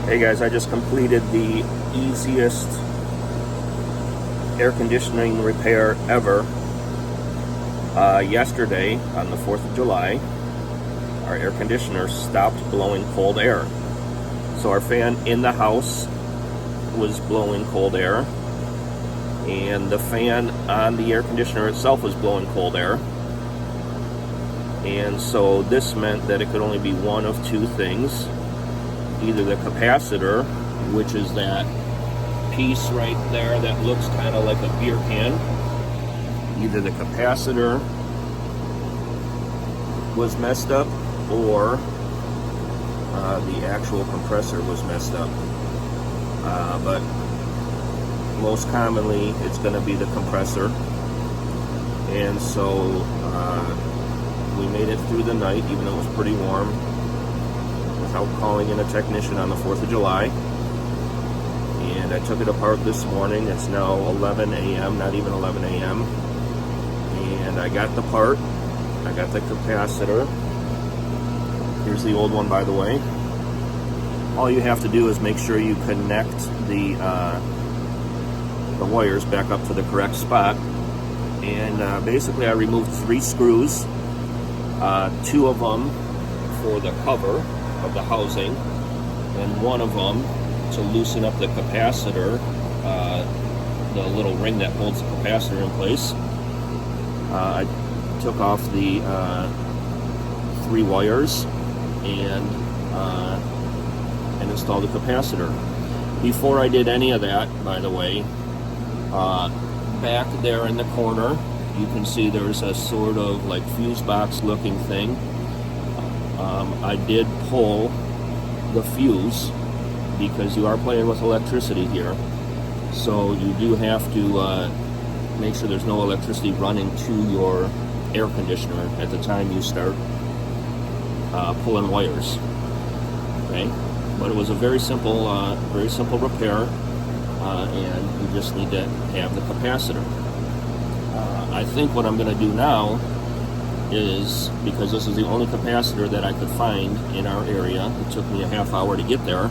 Hey guys, I just completed the easiest air conditioning repair ever. Yesterday, on the 4th of July, our air conditioner stopped blowing cold air. So our fan in the house was blowing cold air, and the fan on the air conditioner itself was blowing cold air. And so this meant that it could only be one of two things. Either the capacitor, which is that piece right there that looks kind of like a beer can. Either the capacitor was messed up, or the actual compressor was messed up. But most commonly, it's going to be the compressor. And so we made it through the night, even though it was pretty warm, without calling in a technician on the 4th of July. And I took it apart this morning. It's now 11 a.m., not even 11 a.m. And I got the part. I got the capacitor. Here's the old one, by the way. All you have to do is make sure you connect the wires back up to the correct spot. And basically I removed 3 screws, 2 of them for the cover of the housing, and 1 of them to loosen up the capacitor, the little ring that holds the capacitor in place. I took off the 3 wires and installed the capacitor. Before I did any of that, by the way, back there in the corner, you can see there's a sort of like fuse box looking thing. I did pull the fuse because you are playing with electricity here. So you do have to make sure there's no electricity running to your air conditioner at the time you start pulling wires. Okay, but it was a very simple repair, and you just need to have the capacitor. I think what I'm going to do now is, because this is the only capacitor that I could find in our area, it took me a half hour to get there,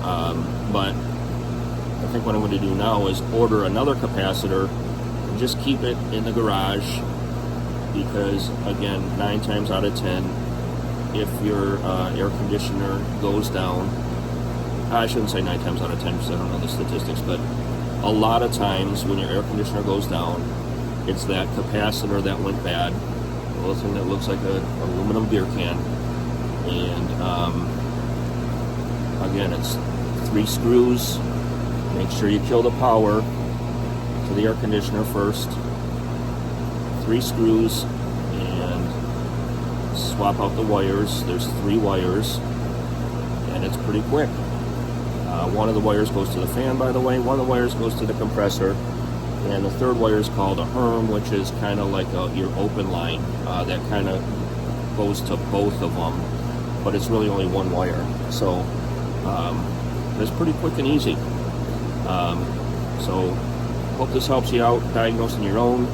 but I think what I'm going to do now is order another capacitor and just keep it in the garage, because again, 9 times out of 10, if your air conditioner goes down, I shouldn't say 9 times out of 10 because I don't know the statistics, but a lot of times when your air conditioner goes down, it's that capacitor that went bad, the little thing that looks like an aluminum beer can. And again, it's 3 screws. Make sure you kill the power to the air conditioner first. 3 screws, and swap out the wires. There's 3 wires, and it's pretty quick. One of the wires goes to the fan, by the way. One of the wires goes to the compressor. And the 3rd wire is called a HERM, which is kind of like your open line. That kind of goes to both of them, but it's really only 1 wire. So it's pretty quick and easy. So hope this helps you out diagnosing your own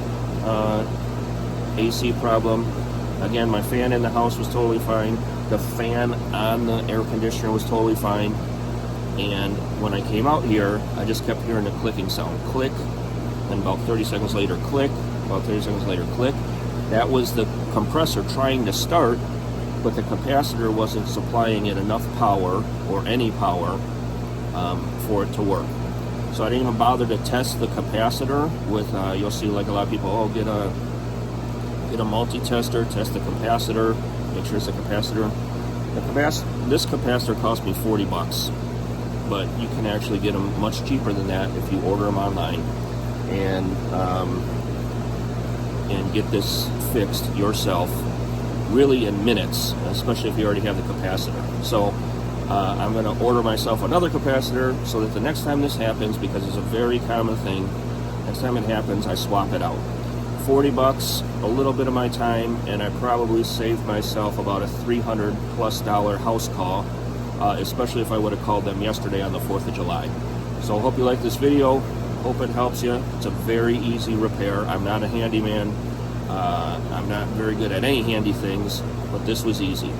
AC problem. Again, my fan in the house was totally fine. The fan on the air conditioner was totally fine. And when I came out here, I just kept hearing the clicking sound. Click. And about 30 seconds later, click. About 30 seconds later, click. That was the compressor trying to start, but the capacitor wasn't supplying it enough power, or any power, for it to work. So I didn't even bother to test the capacitor with, you'll see like a lot of people, get a multi-tester, test the capacitor, make sure it's a capacitor. This capacitor cost me $40, but you can actually get them much cheaper than that if you order them online. And get this fixed yourself really in minutes, especially if you already have the capacitor. So I'm going to order myself another capacitor so that the next time this happens, because it's a very common thing, next time it happens, I swap it out. $40, a little bit of my time, and I probably saved myself about a $300+ house call, especially if I would have called them yesterday on the 4th of July. So I hope you like this video. Hope it helps you. It's a very easy repair. I'm not a handyman. I'm not very good at any handy things, but this was easy.